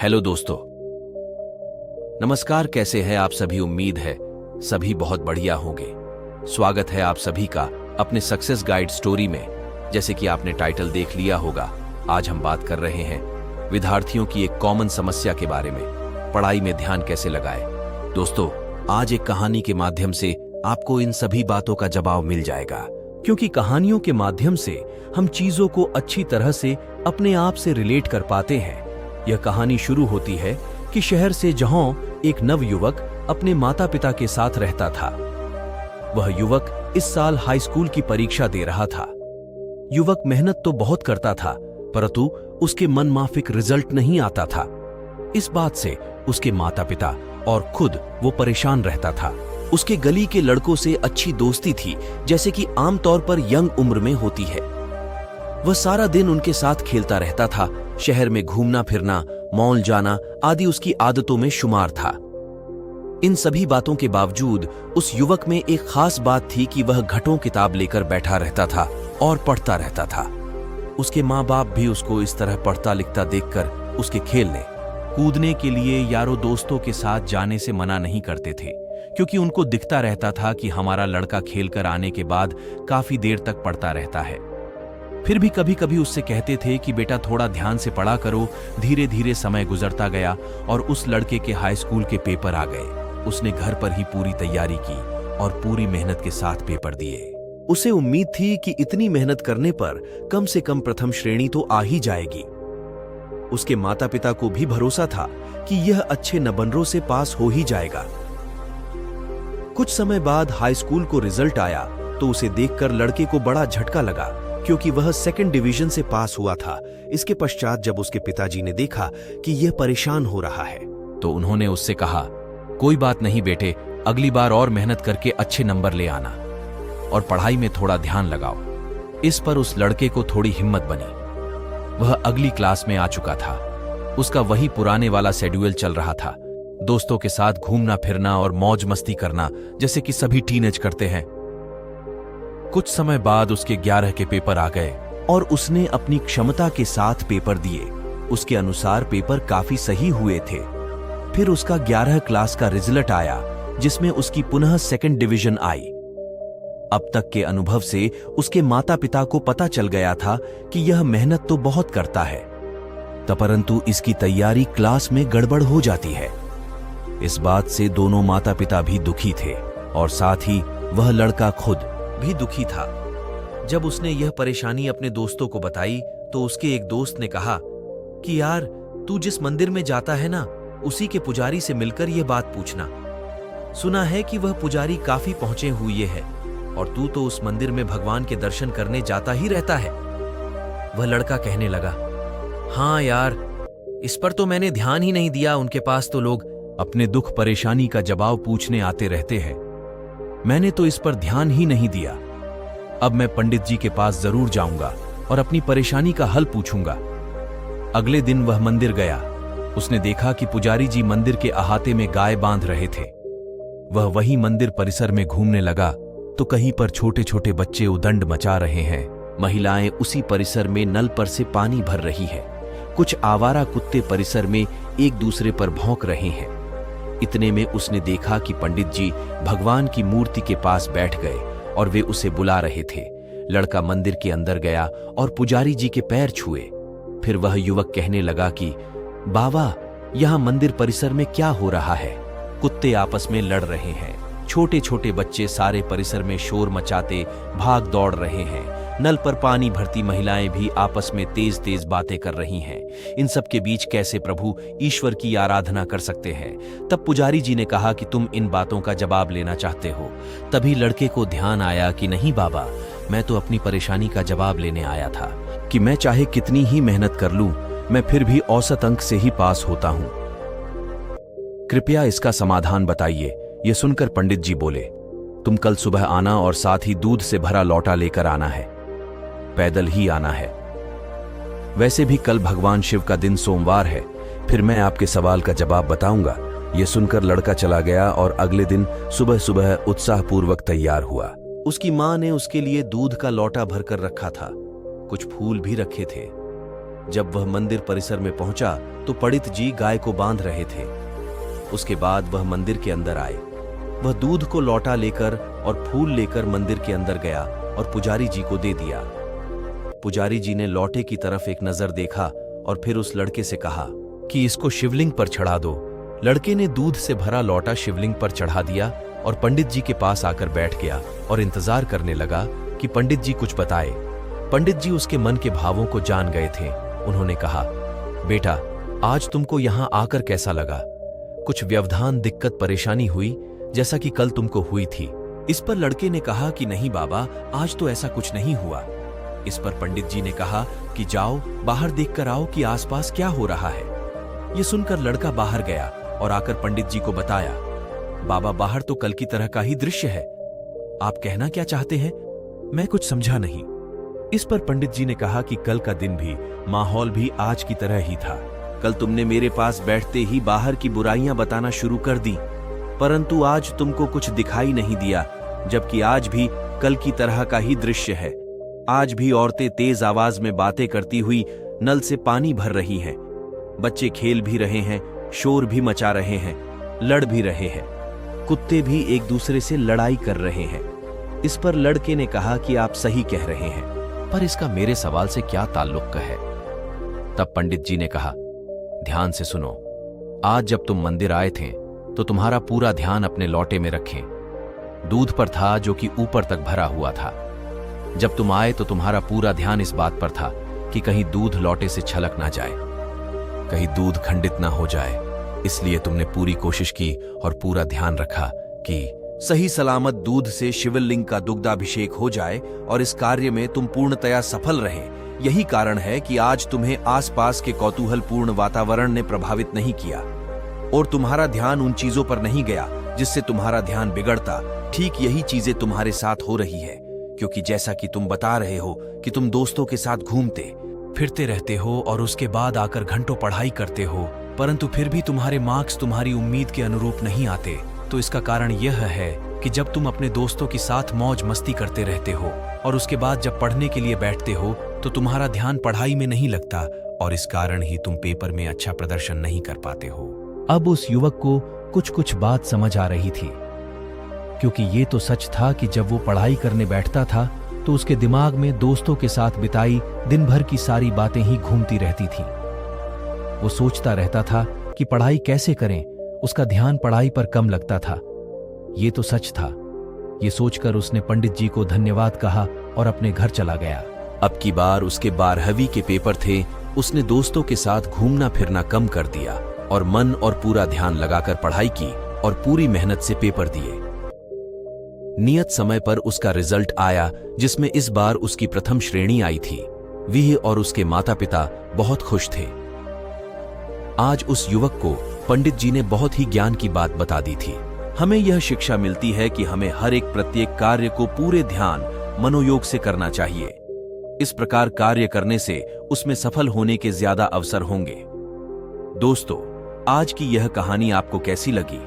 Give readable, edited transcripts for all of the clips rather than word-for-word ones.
Hello दोस्तों, नमस्कार। कैसे हैं आप सभी? उम्मीद है सभी बहुत बढ़िया होंगे। स्वागत है आप सभी का अपने सक्सेस गाइड स्टोरी में। जैसे कि आपने टाइटल देख लिया होगा, आज हम बात कर रहे हैं विद्यार्थियों की एक कॉमन समस्या के बारे में, पढ़ाई में ध्यान कैसे लगाएं। दोस्तों, आज एक कहानी के माध्यम से आपको इन सभी बातों का जवाब मिल जाएगा, क्योंकि कहानियों के माध्यम से हम चीजों को अच्छी तरह से अपने आप से रिलेट कर पाते हैं। यह कहानी शुरू होती है कि शहर से जहां एक नवयुवक अपने माता पिता के साथ रहता था। वह युवक इस साल हाई स्कूल की परीक्षा दे रहा था। युवक मेहनत तो बहुत करता था, परंतु उसके मन माफिक रिजल्ट नहीं आता था। इस बात से उसके माता पिता और खुद वो परेशान रहता था। उसके गली के लड़कों से अच्छी दोस्ती थी, जैसे कि आमतौर पर यंग उम्र में होती है। वह सारा दिन उनके साथ खेलता रहता था। शहर में घूमना फिरना, मॉल जाना आदि उसकी आदतों में शुमार था। इन सभी बातों के बावजूद उस युवक में एक खास बात थी कि वह घटों किताब लेकर बैठा रहता था और पढ़ता रहता था। उसके माँ बाप भी उसको इस तरह पढ़ता लिखता देखकर उसके खेलने कूदने के लिए यारों दोस्तों के साथ जाने से मना नहीं करते थे, क्योंकि उनको दिखता रहता था कि हमारा लड़का खेलकर आने के बाद काफी देर तक पढ़ता रहता है। फिर भी कभी कभी उससे कहते थे कि बेटा थोड़ा ध्यान से पढ़ा करो। धीरे धीरे समय गुजरता गया और उस लड़के के हाई स्कूल के पेपर आ गए। उसने घर पर ही पूरी तैयारी की और पूरी मेहनत के साथ पेपर दिए। उसे उम्मीद थी कि इतनी मेहनत करने पर कम से कम प्रथम श्रेणी तो आ ही जाएगी। उसके माता पिता को भी भरोसा था कि यह अच्छे नंबरों से पास हो ही जाएगा। कुछ समय बाद हाई स्कूल को रिजल्ट आया तो उसे देखकर लड़के को बड़ा झटका लगा, क्योंकि वह सेकंड डिवीजन से पास हुआ था। इसके पश्चात जब उसके पिताजी ने देखा कि यह परेशान हो रहा है, तो उन्होंने उससे कहा, कोई बात नहीं बेटे, अगली बार और मेहनत करके अच्छे नंबर ले आना और पढ़ाई में थोड़ा ध्यान लगाओ। इस पर उस लड़के को थोड़ी हिम्मत बनी। वह अगली क्लास में आ चुका था। उसका वही पुराने वाला शेड्यूल चल रहा था, दोस्तों के साथ घूमना फिरना और मौज मस्ती करना, जैसे कि सभी टीनेज करते हैं। कुछ समय बाद उसके 11 के पेपर आ गए और उसने अपनी क्षमता के साथ पेपर दिए। उसके अनुसार पेपर काफी सही हुए थे। फिर उसका 11 क्लास का रिजल्ट आया, जिसमें उसकी पुनः सेकंड डिवीजन आई। अब तक के अनुभव से उसके माता पिता को पता चल गया था कि यह मेहनत तो बहुत करता है, परंतु इसकी तैयारी क्लास में गड़बड़ हो जाती है। इस बात से दोनों माता पिता भी दुखी थे और साथ ही वह लड़का खुद भी दुखी था। जब उसने यह परेशानी अपने दोस्तों को बताई तो उसके एक दोस्त ने कहा कि यार, तू जिस मंदिर में जाता है ना, उसी के पुजारी से मिलकर यह बात पूछना। सुना है कि वह पुजारी काफी पहुंचे हुए है और तू तो उस मंदिर में भगवान के दर्शन करने जाता ही रहता है। वह लड़का कहने लगा, हाँ यार, इस पर तो मैंने ध्यान ही नहीं दिया। उनके पास तो लोग अपने दुख परेशानी का जवाब पूछने आते रहते हैं। मैंने तो इस पर ध्यान ही नहीं दिया। अब मैं पंडित जी के पास जरूर जाऊंगा और अपनी परेशानी का हल पूछूंगा। अगले दिन वह मंदिर गया। उसने देखा कि पुजारी जी मंदिर के अहाते में गाय बांध रहे थे। वह वही मंदिर परिसर में घूमने लगा तो कहीं पर छोटे छोटे बच्चे उदंड मचा रहे हैं। महिलाएं उसी परिसर में नल पर से पानी भर रही है। कुछ आवारा कुत्ते परिसर में एक दूसरे पर भौंक रहे हैं। इतने में उसने देखा कि पंडित जी भगवान की मूर्ति के पास बैठ गए और वे उसे बुला रहे थे। लड़का मंदिर के अंदर गया और पुजारी जी के पैर छुए। फिर वह युवक कहने लगा कि बाबा, यहाँ मंदिर परिसर में क्या हो रहा है? कुत्ते आपस में लड़ रहे हैं, छोटे छोटे बच्चे सारे परिसर में शोर मचाते भाग दौड़ रहे हैं, नल पर पानी भरती महिलाएं भी आपस में तेज तेज बातें कर रही हैं। इन सब के बीच कैसे प्रभु ईश्वर की आराधना कर सकते हैं? तब पुजारी जी ने कहा कि तुम इन बातों का जवाब लेना चाहते हो। तभी लड़के को ध्यान आया कि नहीं बाबा, मैं तो अपनी परेशानी का जवाब लेने आया था कि मैं चाहे कितनी ही मेहनत कर लूं, मैं फिर भी औसत अंक से ही पास होता हूं। कृपया इसका समाधान बताइए। यह सुनकर पंडित जी बोले, तुम कल सुबह आना और साथ ही दूध से भरा लौटा लेकर आना है। पैदल ही आना है। वैसे भी कल भगवान शिव का दिन सोमवार है, फिर मैं आपके सवाल का जवाब बताऊंगा। यह सुनकर लड़का चला गया और अगले दिन सुबह सुबह उत्साहपूर्वक तैयार हुआ। उसकी मां ने उसके लिए दूध का लौटा भरकर रखा था। कुछ फूल भी रखे थे। जब वह मंदिर परिसर में पहुंचा तो पंडित जी गाय को बांध रहे थे। उसके बाद वह मंदिर के अंदर आए। वह दूध को लौटा लेकर और फूल लेकर मंदिर के अंदर गया और पुजारी जी को दे दिया। पुजारी जी ने लौटे की तरफ एक नजर देखा और फिर उस लड़के से कहा कि इसको शिवलिंग पर चढ़ा दो। लड़के ने दूध से भरा लौटा शिवलिंग पर चढ़ा दिया और पंडित जी के पास आकर बैठ गया और इंतजार करने लगा कि पंडित जी कुछ बताए। पंडित जी उसके मन के भावों को जान गए थे। उन्होंने कहा, बेटा, आज तुमको यहां आकर कैसा लगा? कुछ व्यवधान, दिक्कत, परेशानी हुई जैसा कि कल तुमको हुई थी? इस पर लड़के ने कहा कि नहीं बाबा, आज तो ऐसा कुछ नहीं हुआ। इस पर पंडित जी ने कहा कि जाओ बाहर देखकर आओ कि आसपास क्या हो रहा है। यह सुनकर लड़का बाहर गया और आकर पंडित जी को बताया, बाबा, बाहर तो कल की तरह का ही दृश्य है। आप कहना क्या चाहते हैं? मैं कुछ समझा नहीं। इस पर पंडित जी ने कहा कि कल का दिन भी, माहौल भी आज की तरह ही था। कल तुमने मेरे पास बैठते ही बाहर की बुराइयां बताना शुरू कर दी, परंतु आज तुमको कुछ दिखाई नहीं दिया, जबकि आज भी कल की तरह का ही दृश्य है। आज भी औरतें तेज आवाज में बातें करती हुई नल से पानी भर रही हैं। बच्चे खेल भी रहे हैं, शोर भी मचा रहे हैं, लड़ भी रहे हैं। कुत्ते भी एक दूसरे से लड़ाई कर रहे हैं। इस पर लड़के ने कहा कि आप सही कह रहे हैं, पर इसका मेरे सवाल से क्या ताल्लुक है? तब पंडित जी ने कहा, ध्यान से सुनो। आज जब तुम मंदिर आए थे तो तुम्हारा पूरा ध्यान अपने लौटे में रखें। दूध पर था जो कि ऊपर तक भरा हुआ था। जब तुम आए तो तुम्हारा पूरा ध्यान इस बात पर था कि कहीं दूध लौटे से छलक ना जाए, कहीं दूध खंडित ना हो जाए। इसलिए तुमने पूरी कोशिश की और पूरा ध्यान रखा कि सही सलामत दूध से शिवलिंग का दुग्धाभिषेक हो जाए और इस कार्य में तुम पूर्णतया सफल रहे। यही कारण है कि आज तुम्हें आसपास के कौतूहलपूर्ण वातावरण ने प्रभावित नहीं किया और तुम्हारा ध्यान उन चीजों पर नहीं गया जिससे तुम्हारा ध्यान बिगड़ता। ठीक यही चीजें तुम्हारे साथ हो रही है, क्योंकि जैसा कि तुम बता रहे हो कि तुम दोस्तों के साथ घूमते फिरते रहते हो और उसके बाद आकर घंटों पढ़ाई करते हो, परंतु फिर भी तुम्हारे मार्क्स तुम्हारी उम्मीद के अनुरूप नहीं आते। तो इसका कारण यह है कि जब तुम अपने दोस्तों के साथ मौज मस्ती करते रहते हो और उसके बाद जब पढ़ने के लिए बैठते हो तो तुम्हारा ध्यान पढ़ाई में नहीं लगता और इस कारण ही तुम पेपर में अच्छा प्रदर्शन नहीं कर पाते हो। अब उस युवक को कुछ बात समझ आ रही थी, क्योंकि ये तो सच था कि जब वो पढ़ाई करने बैठता था तो उसके दिमाग में दोस्तों के साथ बिताई दिन भर की सारी बातें ही घूमती रहती थी। वो सोचता रहता था कि पढ़ाई कैसे करें, उसका ध्यान पढ़ाई पर कम लगता था। ये तो सच था। ये सोचकर उसने पंडित जी को धन्यवाद कहा और अपने घर चला गया। अब की बार उसके 12वीं के पेपर थे। उसने दोस्तों के साथ घूमना फिरना कम कर दिया और मन और पूरा ध्यान लगाकर पढ़ाई की और पूरी मेहनत से पेपर दिए। नियत समय पर उसका रिजल्ट आया, जिसमें इस बार उसकी प्रथम श्रेणी आई थी। वह और उसके माता पिता बहुत खुश थे। आज उस युवक को पंडित जी ने बहुत ही ज्ञान की बात बता दी थी। हमें यह शिक्षा मिलती है कि हमें हर एक प्रत्येक कार्य को पूरे ध्यान, मनोयोग से करना चाहिए। इस प्रकार कार्य करने से उसमें सफल होने के ज्यादा अवसर होंगे। दोस्तों, आज की यह कहानी आपको कैसी लगी?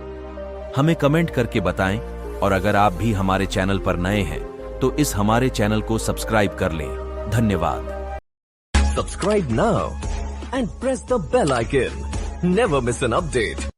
हमें कमेंट करके बताएं और अगर आप भी हमारे चैनल पर नए हैं तो इस हमारे चैनल को सब्सक्राइब कर लें। धन्यवाद। Subscribe now and press the bell icon. Never miss an update.